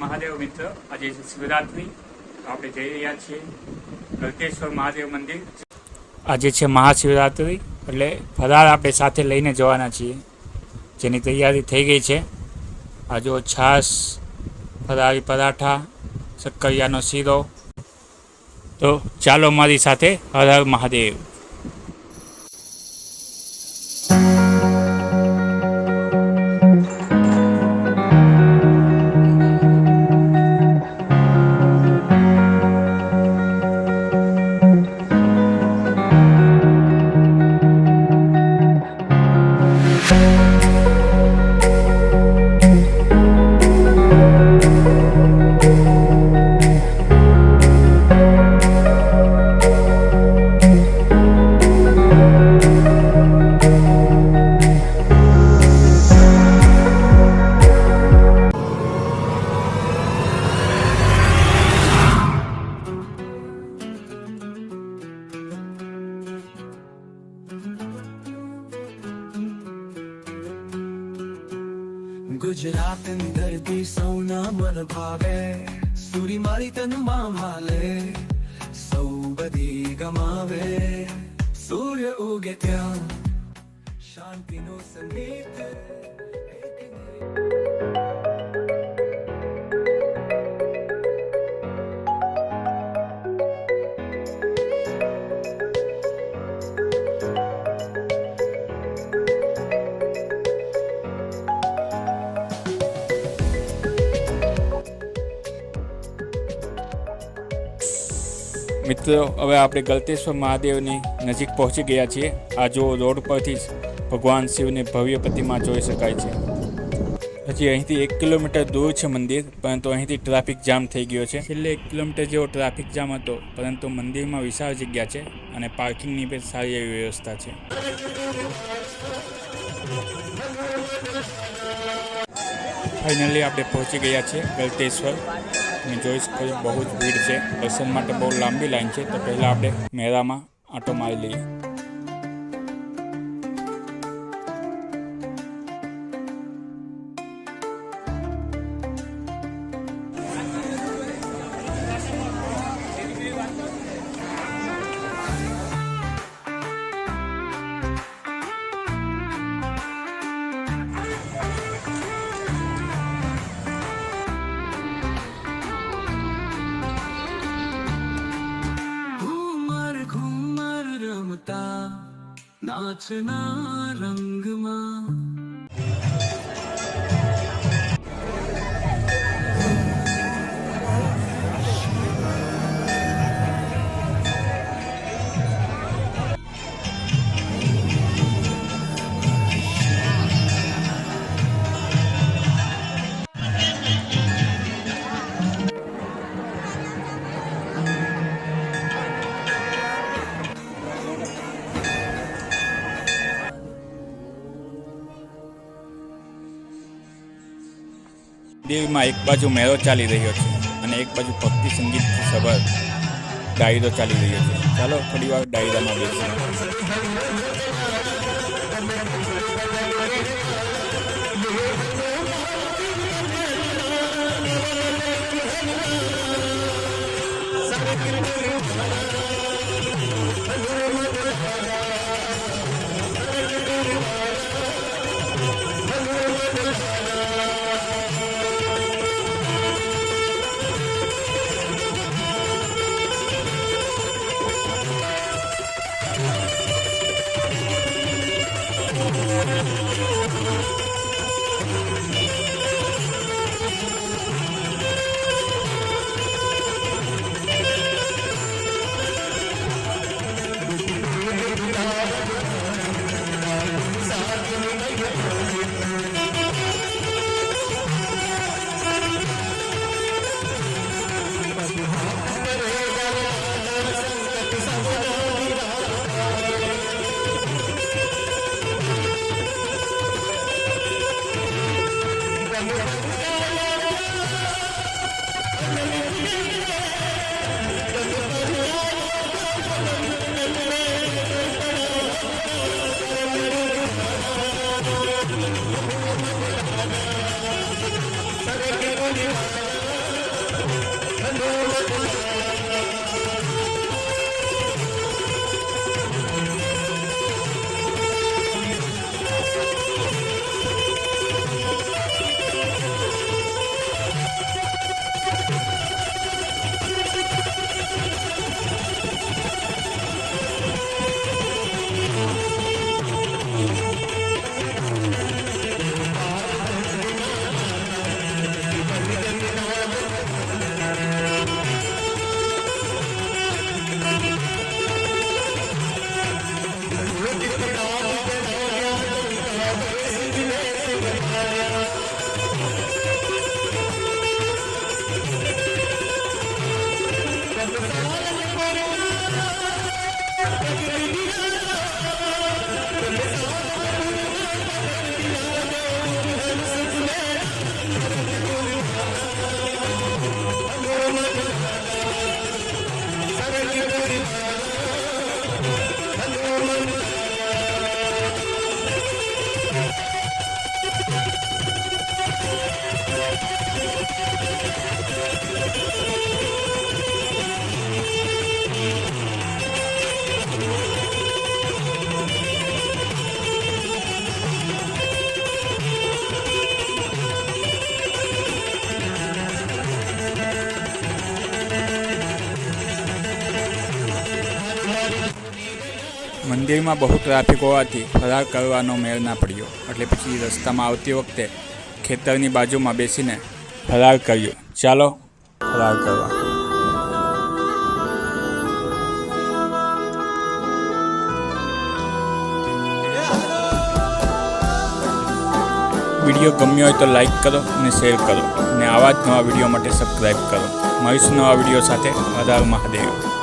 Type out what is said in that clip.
મહાદેવ મિત્ર, આજે શિવરાત્રી આપણે જઈ રહ્યા છીએ ગળતેશ્વર મહાદેવ મંદિર. આજે છે મહાશિવરાત્રી, એટલે ફરાળ આપણે સાથે લઈને જવાના છીએ, જેની તૈયારી થઈ ગઈ છે. આ જો છાશ, ફરાળી પરાઠા, શક્કરિયાનો શીરો. તો ચાલો મારી સાથે. હર હર મહાદેવ. ગુજરાતની ધરતી સૌના મન ભાવે, સૂરી મારી તનમાં ભાલે, સૌ બધી ગમાવે, સૂર્ય ઉગે ત્યાં શાંતિનું સંગીત. મિત્રો, હવે આપણે ગળતેશ્વર મહાદેવની નજીક પહોંચી ગયા છીએ. આ જો રોડ પરથી ભગવાન શિવની ભવ્ય પ્રતિમા જોઈ શકાય છે. હજી અહીંથી 1 કિલોમીટર દૂર છે મંદિર, પરંતુ અહીંથી ટ્રાફિક જામ થઈ ગયો છે. છેલ્લે 1 કિલોમીટર જેવો ટ્રાફિક જામ હતો, પરંતુ મંદિરમાં વિશાળ જગ્યા છે અને પાર્કિંગની પણ સારી એવી વ્યવસ્થા છે. ફાઇનલી આપણે પહોંચી ગયા છીએ ગળતેશ્વર. તમે જોઈ શકો છો, બહુ જ ભીડ છે. દર્શન માટે બહુ લાંબી લાઈન છે. તો પહેલાં આપણે મેળામાં આંટો મારી લઈએ. નાચના રંગમાં મંદિરમાં એક બાજુ મેળો ચાલી રહ્યો છે અને એક બાજુ ભક્તિ સંગીતથી સભર ડાયરો ચાલી રહ્યો છે. ચાલો થોડી વાર ડાયરામાં બેસીએ. મંદિરમાં બહુ ટ્રાફિક હોવાથી ફરાર કરવાનો મેળ ના પડ્યો, એટલે પછી રસ્તામાં આવતી વખતે ખેતરની બાજુમાં બેસીને ફરાર કર્યો. ચાલો ફરાર કરવા. વિડીયો ગમ્યો હોય તો લાઈક કરો અને શેર કરો અને આવા જ નવા વિડીયો માટે સબસ્ક્રાઈબ કરો. મળીશું નવા વિડીયો સાથે. હર હર મહાદેવ.